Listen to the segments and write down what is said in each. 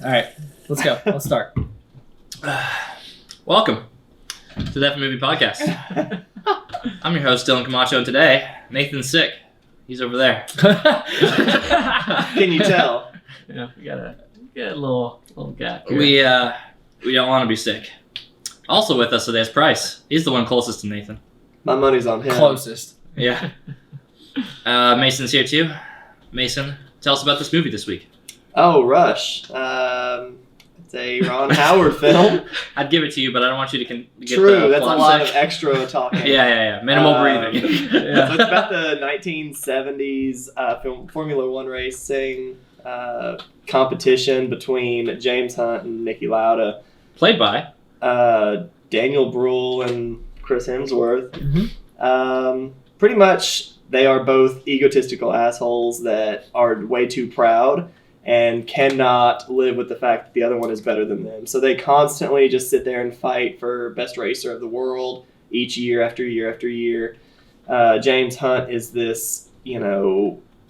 All right, let's go. Let's start. Welcome to the F Movie Podcast. I'm your host, Dylan Camacho, and today, Nathan's sick. He's over there. Can you tell? Yeah, we got a little gap here. We don't want to be sick. Also with us today is Price. He's the one closest to Nathan. My money's on him. Closest. Yeah. Mason's here too. Mason, tell us about this movie this week. Oh, Rush. It's a Ron Howard film. I'd give it to you, but I don't want you to get True, the that's a plot lot sick. of extra talking. Yeah. Minimal breathing. So it's about the 1970s Formula One racing competition between James Hunt and Niki Lauda. Played by Daniel Bruhl and Chris Hemsworth. Mm-hmm. Pretty much, they are both egotistical assholes that are way too proud and cannot live with the fact that the other one is better than them. So they constantly just sit there and fight for best racer of the world each year after year after year. James Hunt is this,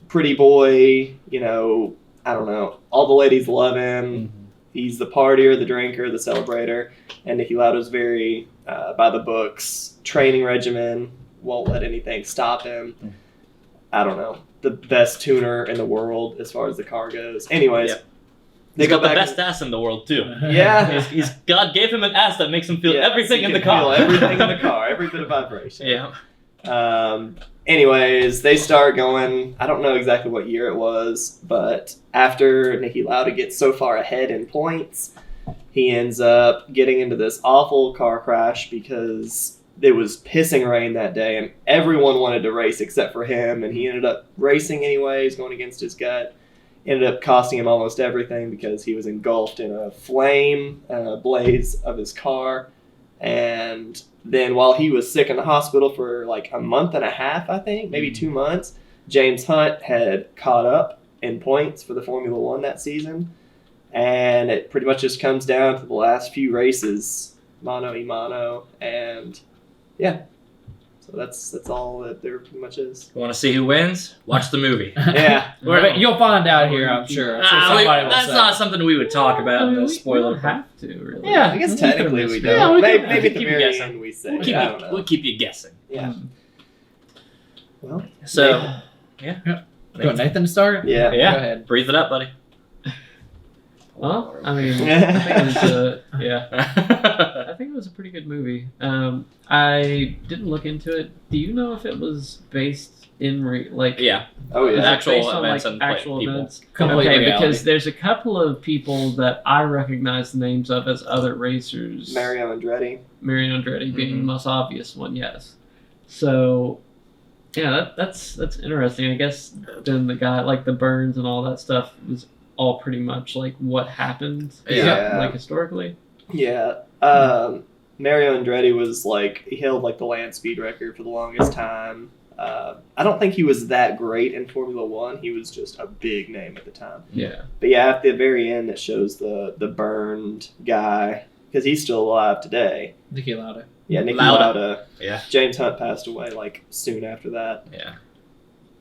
pretty boy, I don't know. All the ladies love him. Mm-hmm. He's the partier, the drinker, the celebrator. And Niki Lauda's very by the books, training regimen, won't let anything stop him. I don't know. The best tuner in the world as far as the car goes. Anyways, Yep. they He's go got the back best ass in the world too. Yeah. God gave him an ass that makes him feel Yes, everything he in the can car. feel everything in the car, every bit of vibration. Yeah. Anyways, they start going, I don't know exactly what year it was, but after Niki Lauda gets so far ahead in points, he ends up getting into this awful car crash because it was pissing rain that day and everyone wanted to race except for him, and he ended up racing anyways, going against his gut. Ended up costing him almost everything because he was engulfed in a flame blaze of his car. And then while he was sick in the hospital for like a month and a half, I think, maybe 2 months, James Hunt had caught up in points for the Formula One that season. And it pretty much just comes down to the last few races, mano a mano, and yeah. So that's all that there pretty much is. You want to see who wins? Watch the movie. Yeah. You'll find out here, I'm sure. That's not something we would talk about in the we spoiler don't have to, really. Yeah, I guess technically we Yeah, don't. we Maybe can- at the keep very guessing. end we say. We'll keep, I don't know. we'll keep you guessing. Yeah. Well, So, Go, Nathan to start? yeah. Go yeah, ahead. breathe it up, buddy. Well, I mean, I think it was I think it was a pretty good movie. I didn't look into it. Do you know if it was based in yeah. Oh Is it yeah. Actual based on, events like, and actual people. events? Complete Okay, reality. because there's a couple of people that I recognize the names of as other racers. Mario Andretti. Mario Andretti being Mhm. the most obvious one, yes. So, yeah, that's interesting. I guess then the guy, like the burns and all that stuff, was all pretty much like what happened, Yeah. like historically. Yeah. Mario Andretti was he held the land speed record for the longest time. I don't think he was that great in Formula One. He was just a big name at the time. Yeah. But yeah, at the very end, it shows the burned guy because he's still alive today. Niki Lauda. Yeah, Niki Lauda. Lauda. Yeah. James Hunt passed away soon after that. Yeah.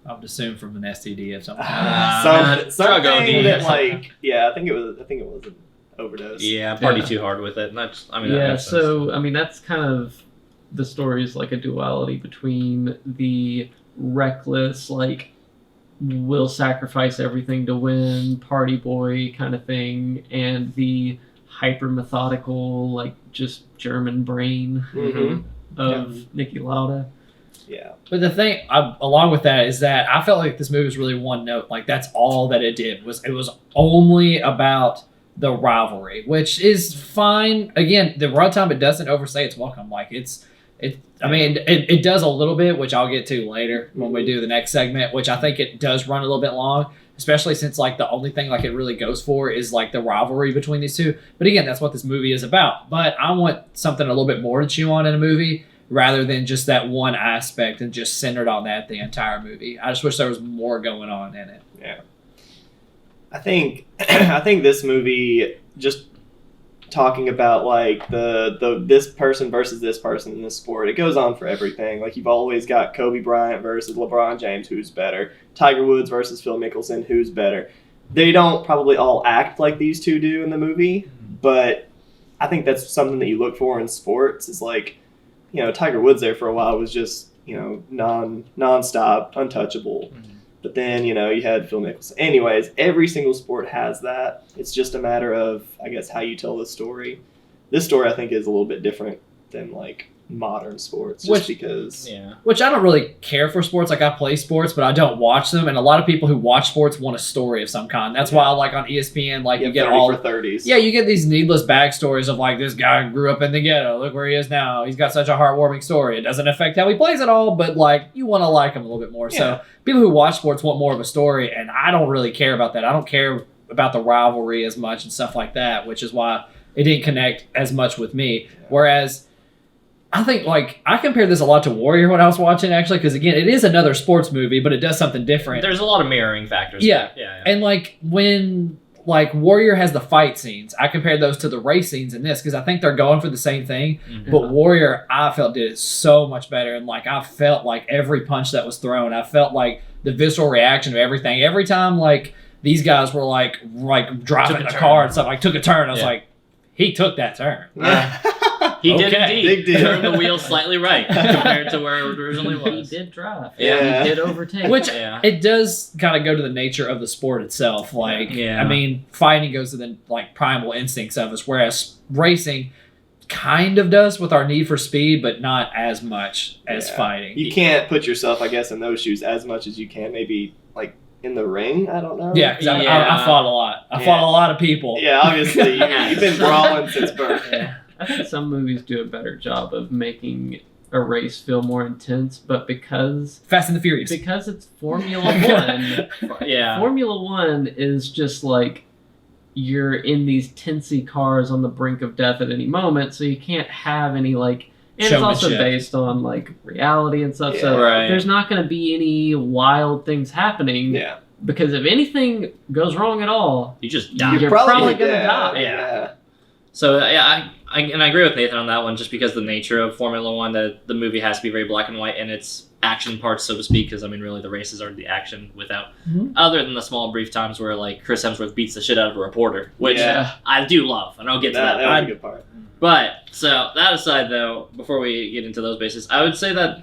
I would assume from an STD of some kind. Drug Something OD. that I think it was an overdose. Yeah, party Yeah. too hard with it. And that Yeah, makes sense. so, I mean, that's kind of, the story is like a duality between the reckless, will sacrifice everything to win, party boy kind of thing, and the hyper methodical, just German brain Mhm. of Niki Lauda. Yeah. But the thing, along with that, is that I felt like this movie was really one note. That's all that it did. It was only about the rivalry, which is fine. Again, the runtime, it doesn't overstay its welcome. It does a little bit, which I'll get to later when we do the next segment, which I think it does run a little bit long, especially since the only thing it really goes for is the rivalry between these two. But again, that's what this movie is about. But I want something a little bit more to chew on in a movie, rather than just that one aspect and just centered on that the entire movie. I just wish there was more going on in it. Yeah. I think this movie, just talking about the this person versus this person in this sport, it goes on for everything. You've always got Kobe Bryant versus LeBron James, who's better? Tiger Woods versus Phil Mickelson, who's better? they don't probably all act like these two do in the movie, but I think that's something that you look for in sports is like, Tiger Woods there for a while was just, non-stop, untouchable. Mhm. But then, you had Phil Mickelson. Anyways, every single sport has that. It's just a matter of, I guess, how you tell the story. This story, I think, is a little bit different than, like, modern sports. Just because... Yeah. Which I don't really care for sports. Like, I play sports, but I don't watch them. And a lot of people who watch sports want a story of some kind. That's why, like, on ESPN, like, you get 30 all... for 30s. Yeah, you get these needless backstories of, like, this guy grew up in the ghetto. Look where he is now. He's got such a heartwarming story. It doesn't affect how he plays at all, but, like, you want to like him a little bit more. Yeah. So people who watch sports want more of a story, and I don't really care about that. I don't care about the rivalry as much and stuff like that, which is why it didn't connect as much with me. Whereas... I think, like, I compared this a lot to Warrior when I was watching, actually, because, again, it is another sports movie, but it does something different. There's a lot of mirroring factors. Yeah. Yeah. And, like, when, like, Warrior has the fight scenes, I compared those to the race scenes in this, because I think they're going for the same thing, Mhm. but Warrior, I felt, did it so much better, and, like, I felt, like, every punch that was thrown, I felt, like, the visceral reaction of everything. Every time, like, these guys were, like driving Took a a turn. car and stuff, like, took a turn, I was Yeah. like, he took that turn. He did Okay. indeed Big deal. turn the wheel slightly right compared to where it originally He was. did drive. Yeah. He did overtake. Which Yeah. it does kind of go to the nature of the sport itself. Like, Yeah. I mean, fighting goes to the like primal instincts of us, whereas racing kind of does with our need for speed, but not as much as Yeah. fighting. You can't put yourself, I guess, in those shoes as much as you can. Maybe, like, in the ring? I don't know. Yeah, because I Yeah. fought a lot. I Yeah. fought a lot of people. Yeah, obviously. You've been brawling since birth. Yeah. I think some movies do a better job of making a race feel more intense, but because Fast and the Furious. it's Formula One, Yeah. Formula One is just like you're in these tensy cars on the brink of death at any moment, so you can't have any like. And it's also Showmanship. based on like reality and stuff, so Yeah. Right. there's not going to be any wild things happening. Yeah. Because if anything goes wrong at all, You just die. You're probably gonna dead. die. Yeah. So yeah, I agree with Nathan on that one, just because the nature of Formula One, that the movie has to be very black and white in its action parts, so to speak. Because I mean, really, the races are the action without, Mhm. other than the small brief times where like Chris Hemsworth beats the shit out of a reporter, which Yeah. I do love, and I'll get to That that. was a good part. But so that aside, though, before we get into those bases, I would say that.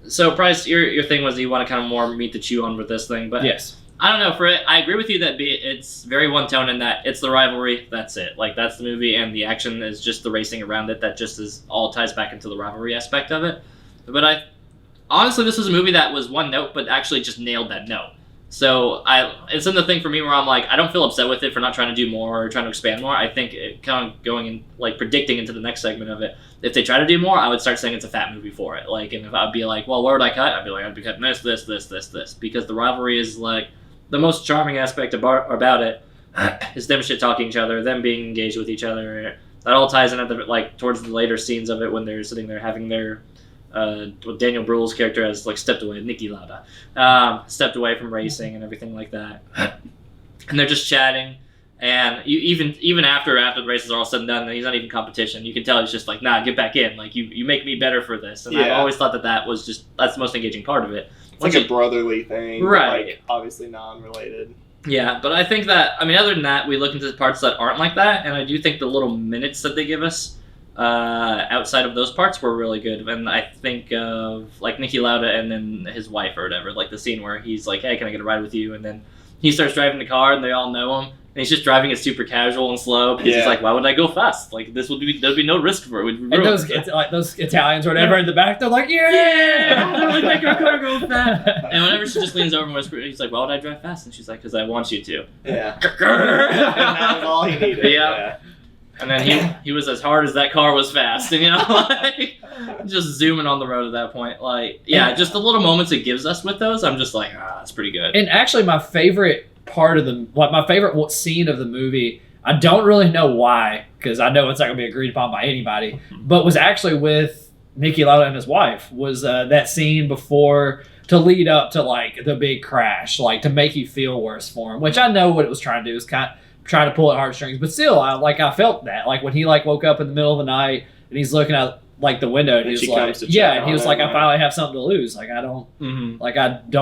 So Bryce, your thing was that you want to kind of more meet the chew on with this thing, but Yes. I don't know. For it, I agree with you that it's very one tone in that it's the rivalry. That's it. Like that's the movie, and the action is just the racing around it. That just is all ties back into the rivalry aspect of it. But honestly, this was a movie that was one note, but actually just nailed that note. So it's in the thing for me where I'm like, I don't feel upset with it for not trying to do more or trying to expand more. I think it kind of going in like predicting into the next segment of it. If they try to do more, I would start saying it's a fat movie for it. Like, and if I'd be like, well, where would I cut? I'd be like, I'd be cutting this, because the rivalry is like. The most charming aspect about it is them shit talking each other, them being engaged with each other. That all ties in at the like towards the later scenes of it when they're sitting there having their Daniel Bruhl's character has like stepped away, Niki Lauda, stepped away from racing and everything like that, and they're just chatting. And you even after the races are all said and done, he's not even competition. You can tell he's just like, nah, get back in. Like you make me better for this. And I've Yeah. always thought that's the most engaging part of it. It's like a brotherly thing. Right. Like, obviously non-related. Yeah, but I think that, I mean, other than that, we look into the parts that aren't like that, and I do think the little minutes that they give us outside of those parts were really good. And I think of, like, Niki Lauda and then his wife or whatever, like the scene where he's like, hey, can I get a ride with you? And then he starts driving the car, and they all know him. And he's just driving it super casual and slow because he's Yeah. like, why would I go fast? Like, there'd be no risk for it. It would And ruin those it. those Italians or whatever in the back, they're like, yeah, They're like, make your car go fast. And whenever she just leans over and whispers, he's like, why would I drive fast? And she's like, because I want you to. Yeah. And that was all he needed. Yeah. And then he was as hard as that car was fast, and like just zooming on the road at that point. Like, yeah, just the little moments it gives us with those, I'm just like, that's pretty good. And actually, my favorite part of my favorite scene of the movie, I don't really know why, because I know it's not going to be agreed upon by anybody, but was actually with Niki Lauda and his wife, was that scene before, to lead up to, like, the big crash, like, to make you feel worse for him, which I know what it was trying to do, is kind of trying to pull at heartstrings, but still, I felt that, like, when he, like, woke up in the middle of the night, and he's looking out, like, the window, and And he was she like, comes to check yeah, and on he was him, like, I right. finally have something to lose, like, I don't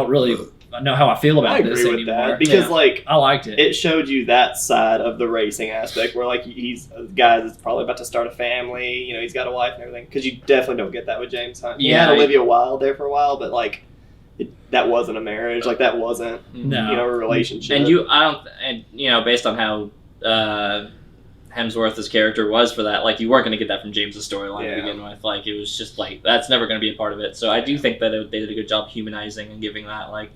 really know how I feel about I agree this with anymore. that because Yeah. like I liked it. it showed you that side of the racing aspect where like he's a guy that's probably about to start a family. You know, he's got a wife and everything. Because you definitely don't get that with James Hunt. You Yeah, had Olivia Wilde there for a while, but like that wasn't a marriage. Like that wasn't No. a relationship. And based on how Hemsworth's character was for that, like you weren't going to get that from James's storyline to begin with. Like it was just like that's never going to be a part of it. So I do think that they did a good job humanizing and giving that like,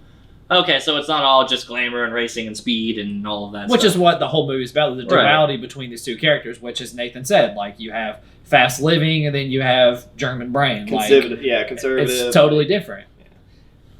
okay, so it's not all just glamour and racing and speed and all of that. Which stuff. is what the whole movie is about, the duality between these two characters, which, as Nathan said, like, you have fast living and then you have German brain. conservative. It's totally different.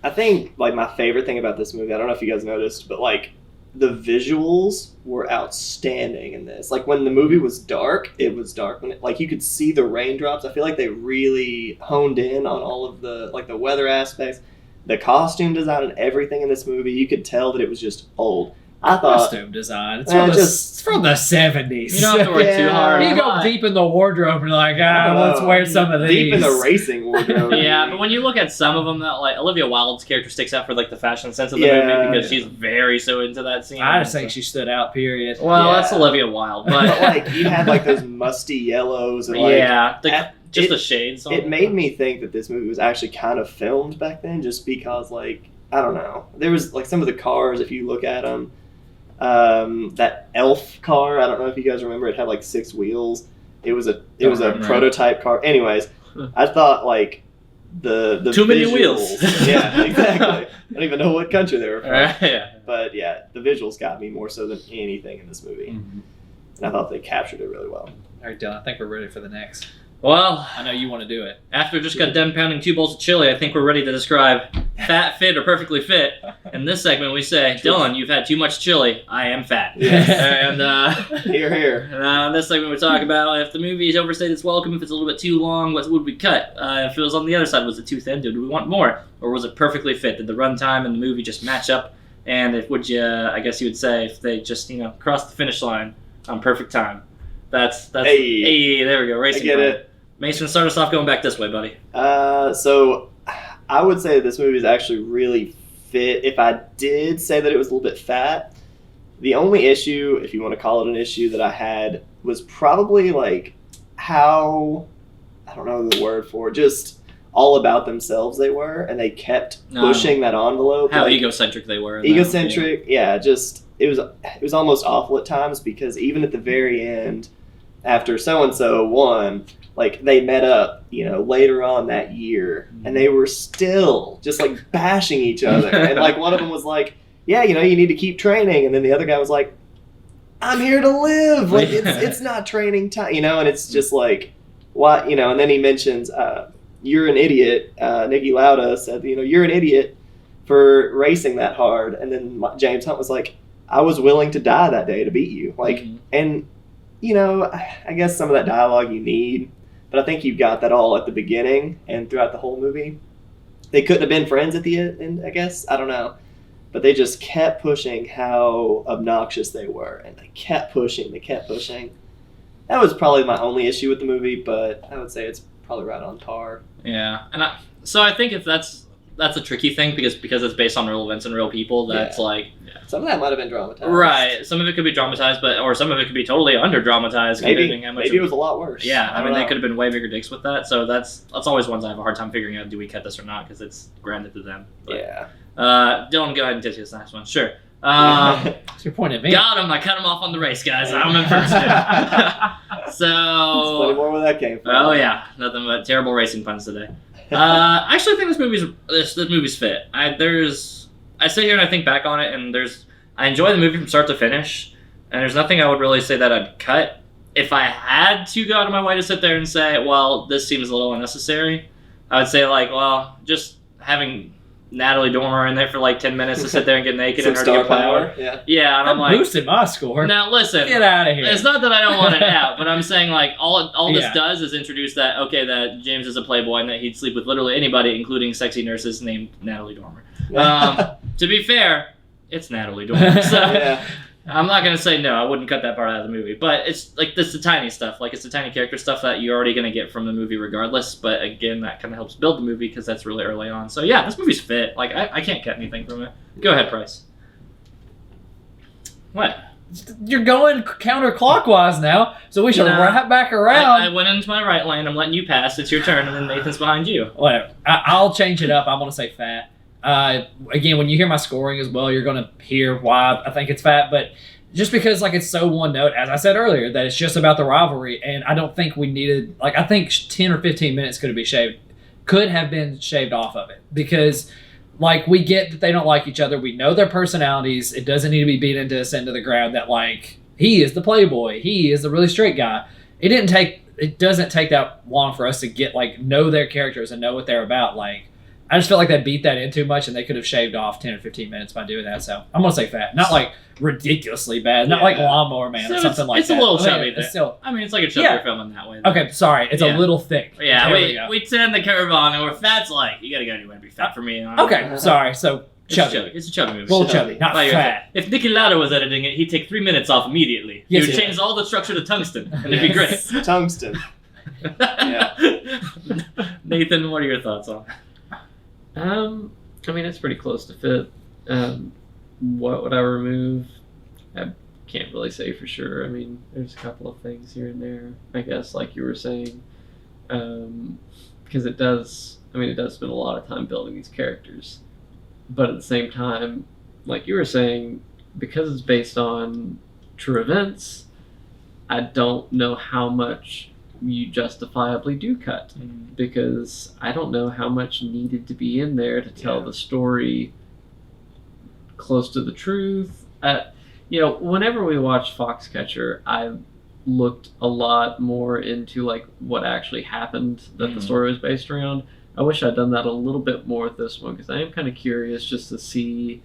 I think, like, my favorite thing about this movie, I don't know if you guys noticed, but, like, the visuals were outstanding in this. Like, when the movie was dark, it was dark. When you could see the raindrops. I feel like they really honed in on all of the, like, the weather aspects. The costume design and everything in this movie, you could tell that it was just old. I thought Costume design. It's from the 70s. You don't have to work too hard. You go deep in the wardrobe and you're like, let's wear some of these. Deep in the racing wardrobe. Yeah, but when you look at some of them, that like Olivia Wilde's character sticks out for like the fashion sense of the movie because she's very so into that scene. I just think she stood out, period. Well, Yeah. that's Olivia Wilde, But, but like, you had, like, those musty yellows and, like... the shades. On It made me think that this movie was actually kind of filmed back then just because, like, I don't know. There was, like, some of the cars, if you look at them, that Elf car, I don't know if you guys remember, it had, like, 6 wheels. It was a prototype car. Anyways, I thought, like, the Too many visuals- wheels. Yeah, exactly. I don't even know what country they were from. yeah. But, yeah, the visuals got me more so than anything in this movie. Mm-hmm. And I thought they captured it really well. All right, Dylan, I think we're ready for the next. Well, I know you want to do it. after just got done pounding 2 bowls of chili, I think we're ready to describe fat, fit, or perfectly fit. In this segment, we say, Dylan, you've had too much chili. I am fat. Yes. And Here, here. in this segment, we talk about if the movie is overstayed its welcome, if it's a little bit too long, what would we cut? If it was on the other side, was it too thin? Did we want more? Or was it perfectly fit? Did the runtime and the movie just match up? And I guess you would say, if they just, crossed the finish line on perfect time. That's hey, there we go. Racing. I get brain. it. Mason, start us off going back this way, buddy. So I would say this movie is actually really fit. If I did say that it was a little bit fat, the only issue, if you want to call it an issue, that I had was probably like how, I don't know the word for it, just all about themselves they were, and they kept pushing that envelope. How like, egocentric they were. egocentric, yeah, just it was almost awful at times because even at the very end, after so and so won, like they met up, later on that year, and they were still just like bashing each other, and like one of them was like, "Yeah, you need to keep training," and then the other guy was like, "I'm here to live, like it's not training time," and it's just like, what, and then he mentions, "You're an idiot." Niki Lauda said, "You're an idiot for racing that hard," and then James Hunt was like, "I was willing to die that day to beat you," like, and. I guess some of that dialogue you need, but I think you got that all at the beginning and throughout the whole movie. They couldn't have been friends at the end, I guess. I don't know. But they just kept pushing how obnoxious they were, and they kept pushing. That was probably my only issue with the movie, but I would say it's probably right on par. Yeah, and I think if that's a tricky thing because it's based on real events and real people. That's some of that might have been dramatized. Right. Some of it could be dramatized, or some of it could be totally under dramatized. Maybe it was a lot worse. Yeah, I mean they could have been way bigger dicks with that. So that's always ones I have a hard time figuring out. Do we cut this or not? Because it's granted to them. But, yeah. Dylan, go ahead and take this next one. Sure. What's your point at me? Got him. I cut him off on the race, guys. I'm in first. So. Plenty more where that came from. Oh yeah, nothing but terrible racing puns today. I actually think this movie's fit. I sit here and I think back on it, and I enjoy the movie from start to finish, and there's nothing I would really say that I'd cut. If I had to go out of my way to sit there and say, well, this seems a little unnecessary, I would say just having Natalie Dormer in there for 10 minutes to sit there and get naked and her to get power. Yeah, and I'm like, boosted my score. Now listen, get out of here. It's not that I don't want it out, but I'm saying all this does is introduce that James is a playboy and that he'd sleep with literally anybody, including sexy nurses named Natalie Dormer. To be fair, it's Natalie Dormer, so I'm not gonna say no. I wouldn't cut that part out of the movie, but it's the tiny stuff, it's the tiny character stuff that you're already gonna get from the movie regardless. But again, that kind of helps build the movie because that's really early on. So yeah, this movie's fit. I can't cut anything from it. Go ahead, Price. What? You're going counterclockwise now, so we should wrap back around. I went into my right lane. I'm letting you pass. It's your turn, and then Nathan's behind you. Whatever. I'll change it up. I'm going to say fat. Again, when you hear my scoring as well, you're going to hear why I think it's fat, but just because like it's so one note, as I said earlier, that it's just about the rivalry, and I don't think we needed, like, I think 10 or 15 minutes could have been shaved off of it, because like we get that they don't like each other, we know their personalities, it doesn't need to be beat into the ground that like he is the playboy, he is the really straight guy. It doesn't take that long for us to get like know their characters and know what they're about. Like I just felt like they beat that in too much, and they could have shaved off 10 or 15 minutes by doing that. So I'm gonna say fat, not like ridiculously bad, not like Lawnmower Man or something like that. It's a little chubby. It's still, I mean, it's like a chubbier film in that way. Okay, sorry, it's a little thick. Yeah, we turn the curve on, and where fat's like, you gotta go anywhere to be fat for me. Okay, sorry. So chubby. It's a chubby movie. Well, chubby, not fat. If Niki Lauda was editing it, he'd take 3 minutes off immediately. Yes, he would change all the structure to tungsten, and it'd be great. Tungsten. Yeah. Nathan, what are your thoughts on? I mean, it's pretty close to fit. What would I remove? I can't really say for sure. I mean, there's a couple of things here and there, I guess, like you were saying, because it does spend a lot of time building these characters, but at the same time, like you were saying, because it's based on true events, I don't know how much you justifiably do cut, because I don't know how much needed to be in there to tell the story close to the truth. Whenever we watched Foxcatcher, I looked a lot more into like what actually happened that the story was based around. I wish I'd done that a little bit more with this one, because I am kind of curious just to see.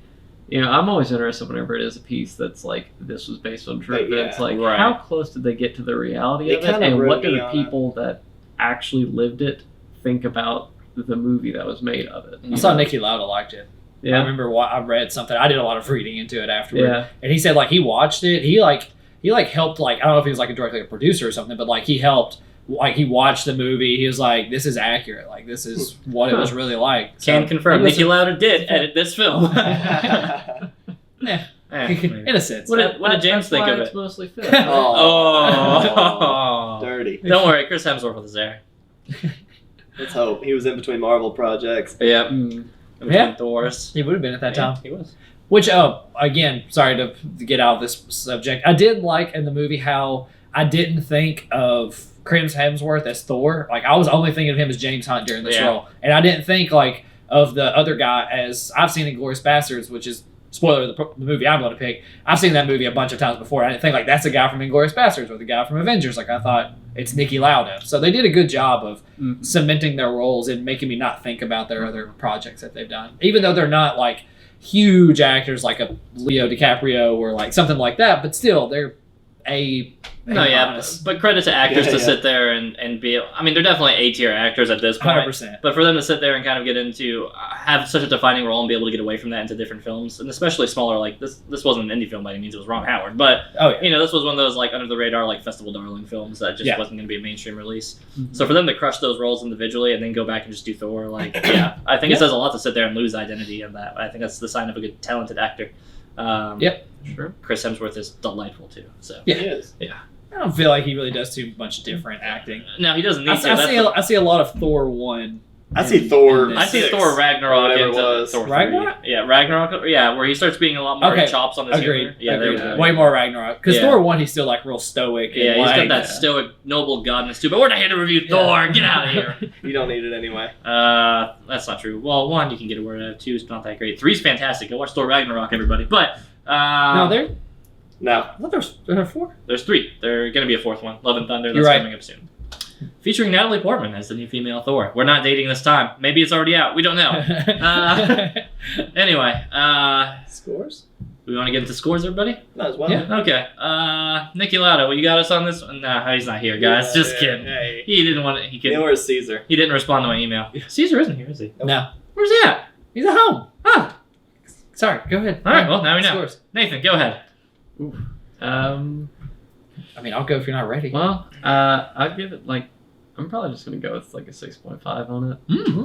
I'm always interested whenever it is a piece that's like, this was based on true events. Like, how close did they get to the reality of it? And what do the people that actually lived it think about the movie that was made of it? I saw Niki Lauda liked it. Yeah. I remember I read something. I did a lot of reading into it afterward. Yeah. And he said, like, he watched it. He helped, like, I don't know if he was, like, directly a producer or something, but, like, he helped. Like, he watched the movie. He was like, this is accurate. Like, this is what it was really like. Can confirm. Niki Lauda did edit this film. Yeah. In a sense. What did James think of it? It's mostly fit. Oh. Dirty. Don't worry, Chris Hemsworth was there. Let's hope. He was in between Marvel projects. Yeah. Between Thors. He would have been at that time. He was. Which, again, sorry to get out of this subject. I did like in the movie how I didn't think of Chris Hemsworth as Thor. Like, I was only thinking of him as James Hunt during this role. And I didn't think, like, of the other guy as I've seen in Inglourious Basterds, which is, spoiler, the movie I'm going to pick. I've seen that movie a bunch of times before. I didn't think, like, that's the guy from Inglourious Basterds or the guy from Avengers. Like, I thought it's Niki Lauda. So they did a good job of cementing their roles and making me not think about their other projects that they've done. Even though they're not, like, huge actors like a Leo DiCaprio or, like, something like that. But still, they're but credit to actors to sit there and be. I mean, they're definitely A-tier actors at this point. 100%. But for them to sit there and kind of get into have such a defining role and be able to get away from that into different films, and especially smaller, like this wasn't an indie film by any means. It was Ron Howard, but this was one of those like under the radar like festival darling films that just wasn't going to be a mainstream release. So for them to crush those roles individually and then go back and just do Thor, like I think it says a lot to sit there and lose identity in that. I think that's the sign of a good talented actor. Sure. Chris Hemsworth is delightful too. So he is. Yeah. I don't feel like he really does too much different acting. No, he doesn't need to. I see a lot of Thor 1. I see Thor. I see Thor Ragnarok into Thor 3. Ragnarok? Yeah, Ragnarok. Yeah, where he starts being a lot more chops on his humor. Yeah, Agreed. Way more Ragnarok. Because Thor 1, he's still like real stoic. Yeah, he's got that stoic, noble godness too. But we're not here to review Thor. Get out of here. You don't need it anyway. That's not true. Well, 1 you can get away with. 2 is not that great. 3 is fantastic. Go watch Thor Ragnarok, everybody. But No. I thought there were 4. There's 3. There's going to be a 4th one. Love and Thunder. That's coming up soon. Featuring Natalie Portman as the new female Thor. We're not dating this time. Maybe it's already out. We don't know. Anyway. Scores? We want to get into scores, everybody? Might as well. Yeah. Okay. Niki Lauda, well, you got us on this one? Nah, he's not here, guys. Just kidding. Hey. He didn't want to. He couldn't. Where's Caesar? He didn't respond to my email. Caesar isn't here, is he? No. Where's he at? He's at home. Ah. Sorry. Go ahead. All right. Well, now we know. Scores. Nathan, go ahead. Oof. I mean, I'll go if you're not ready. Well, I'd give it like, I'm probably just going to go with like a 6.5 on it.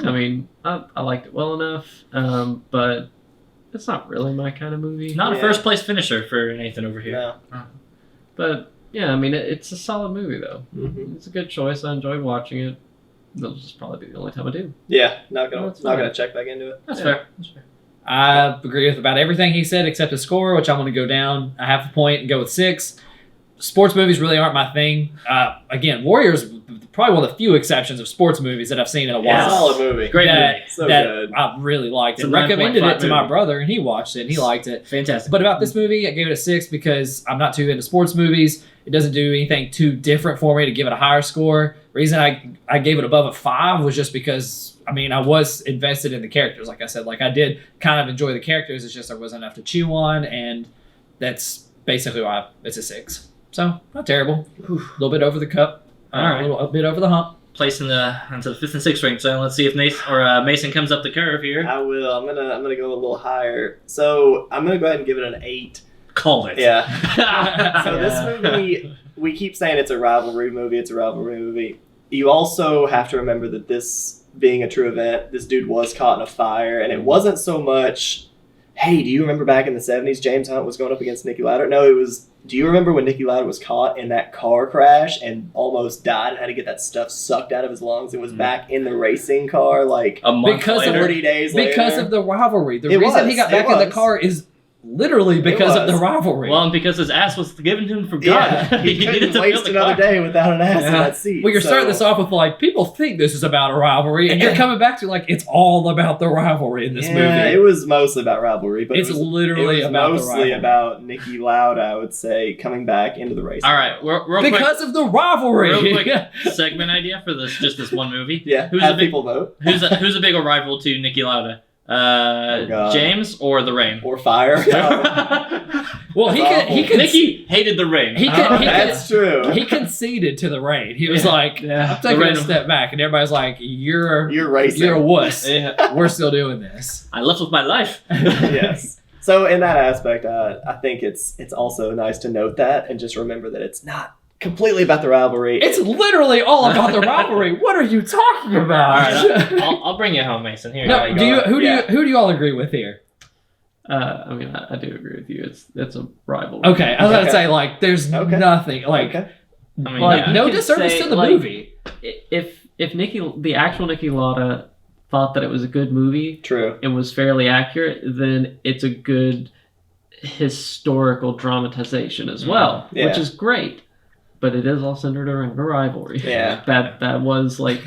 I mean, I liked it well enough, but it's not really my kind of movie. Not a Yeah. first place finisher for Nathan over here. No. But yeah, I mean, it's a solid movie though. Hmm. It's a good choice. I enjoyed watching it. That'll just probably be the only time I do. Yeah, not gonna That's not fine. gonna check back into it. That's Yeah. fair. That's fair. I agree with about everything he said except the score, which I'm going to go down a half a point and go with 6. Sports movies really aren't my thing. Again, Warriors probably one of the few exceptions of sports movies that I've seen in a Yeah. while. Solid movie. Great that, movie. So that good. I really liked It's it. a Recommended 9.5 it to my movie. brother, and he watched it, and he liked it. Fantastic. But about this movie, I gave it a 6 because I'm not too into sports movies. It doesn't do anything too different for me to give it a higher score. Reason I gave it above a 5 was just because, I mean, I was invested in the characters. Like I said, like I did kind of enjoy the characters. It's just there wasn't enough to chew on, and that's basically why it's a 6. So, not terrible. A little bit over the cup. All right. A little bit over the hump. Place into the 5th and 6th range. So let's see if Mason comes up the curve here. I will. I'm gonna go a little higher. So I'm gonna go ahead and give it an 8. Call it. Yeah. So Yeah. this movie, we keep saying it's a rivalry movie. It's a rivalry movie. You also have to remember that this being a true event, this dude was caught in a fire, and it wasn't so much, hey, do you remember back in the 70s James Hunt was going up against Niki Lauda? No, it was, do you remember when Niki Lauda was caught in that car crash and almost died and had to get that stuff sucked out of his lungs and was back in the racing car like A month Because of later. 40 days later? Because of the rivalry. The It reason was, he got it back in the was. car is literally because of the was. rivalry. Well, and because his ass was given to him from God. Yeah, he needed couldn't to waste fill the another car. day without an ass in Yeah. that seat. Well, you're so- starting this off with like people think this is about a rivalry, and you're coming back to like it's all about the rivalry in this Yeah, movie. it was mostly about rivalry, but It's it was literally it was about the mostly rivalry. about Niki Lauda, I would say, coming back into the race. All right, real Because of the rivalry. Real quick segment idea for this one movie. Yeah, Who's have a big- people vote Who's a bigger rival to Niki Lauda? God. James or the Rain? or fire. Well, Nikki hated the Rain. That's true. He conceded to the rain. He was Yeah. like, Yeah. "I'm taking The a rain- step back," and everybody's like, "You're You're racing. you're a wuss. Yeah. We're still doing this." I left with my life. Yes. So in that aspect, I think it's also nice to note that and just remember that it's not completely about the rivalry. It's literally all about the rivalry. What are you talking All about? right, I'll bring you home, Mason. Here. No, you do you go. who do you all agree with here? I mean, I do agree with you. It's a rivalry. Okay, I was about to Okay. say like there's Okay. nothing like Okay. I mean, like yeah. no You could disservice say, to the like- movie. If the actual Niki Lauda thought that it was a good movie True. and was fairly accurate, then it's a good historical dramatization as well, Yeah. which is great. But it is all centered around a rivalry. Yeah. That was like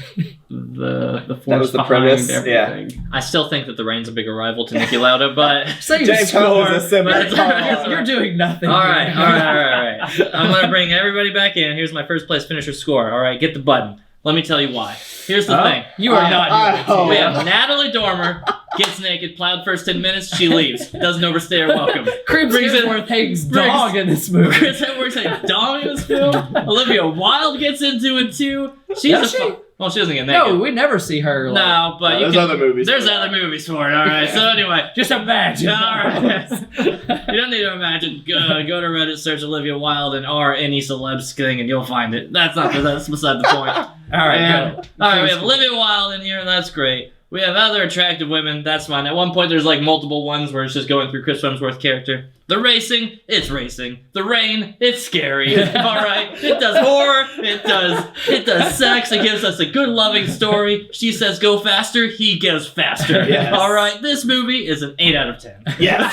the force was the behind premise, yeah. everything. I still think that the Rain's a bigger rival to Niki Lauda, but Say your James Hunt score. was a similar but- car. You're doing nothing. all right, here. all right. I'm gonna bring everybody back in. Here's my first place finisher score. All right, get the button. Let me tell you why. Here's the thing. You are not doing Oh, We it. have Natalie Dormer gets naked, plowed first 10 minutes, she leaves. Doesn't overstay her welcome. Chris Brings in- Hemsworth hates brings- dog in this movie. Chris Hemsworth's a dog in this film. Olivia Wilde gets into it too. She's Does a she? well, she doesn't get naked. No, we never see her. Like, No, but you There's can, other movies. There's other movies for it. All right. So anyway, just imagine. all right. You don't need to imagine. Go to Reddit, search Olivia Wilde and R any celebs thing, and you'll find it. That's beside the point. All right, And- go. all right, we have Olivia Wilde in here, and that's great. We have other attractive women, that's fine. At one point, there's like multiple ones where it's just going through Chris Hemsworth's character. The racing, it's racing. The rain, it's scary. All right, it does horror, it does sex. It gives us a good loving story. She says go faster, he goes faster. Yes. All right, this movie is an 8 out of 10. Yes.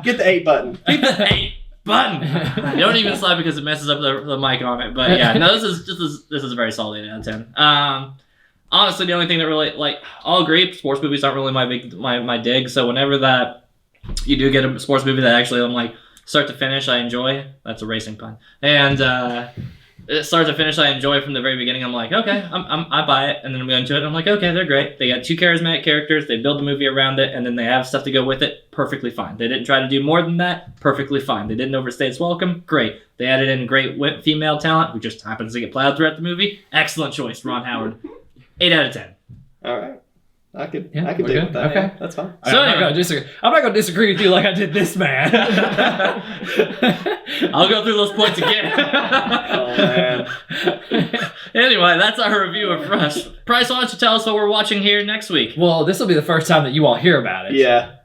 Get the 8 button. 8 button. You don't even slide because it messes up the mic on it. But yeah, no, this is a very solid 8 out of 10. Honestly, the only thing that really I'll agree, sports movies aren't really my dig. So whenever that you do get a sports movie that actually I'm like start to finish I enjoy, that's a racing pun, and start to finish I enjoy from the very beginning. I'm like, okay, I buy it, and then we go into it. And I'm like, okay, they're great. They got 2 charismatic characters. They build the movie around it, and then they have stuff to go with it. Perfectly fine. They didn't try to do more than that. Perfectly fine. They didn't overstay its welcome. Great. They added in great female talent who just happens to get plowed throughout the movie. Excellent choice, Ron Howard. 8 out of 10. All right. I could Yeah, deal we're with good. that. Okay. Yeah, that's fine. So I'm, anyway. not gonna disagree with you like I did this man. I'll go through those points again. Oh, man. Anyway, that's our review of Rush. Price, why don't you tell us what we're watching here next week? Well, this will be the first time that you all hear about it. Yeah.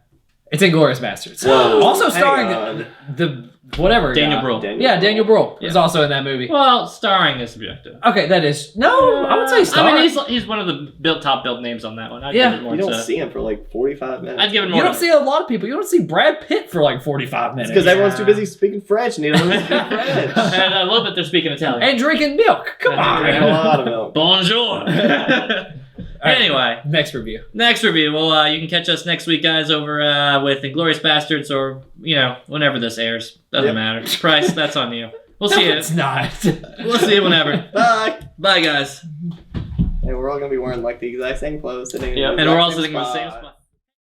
It's Inglourious Bastards. Whoa, Also hang starring on. the whatever Daniel guy. Bruhl. Daniel Bruhl is Yeah. also in that movie. Well, starring is subjective. Okay, that is no. I would say starring. I mean, he's one of the top build names on that one. I'd Yeah. give it more You don't to, see him for like 45 minutes. I'd give it more. You don't to- see a lot of people. You don't see Brad Pitt for like 45 minutes. Because everyone's too busy speaking French and he doesn't speak French. and I love that they're speaking Italian. and drinking milk. Come on. Drinking a lot of milk. Bonjour. Anyway, next review. next review. Well, you can catch us next week, guys, over with Inglourious Bastards, or whenever this airs. Doesn't Yep. matter. Price, that's on you. We'll see you. It's not. We'll see you whenever. Bye. Bye, guys. And we're all going to be wearing like the exact same clothes. Sitting in the And exact we're all same sitting in the same spot. spot.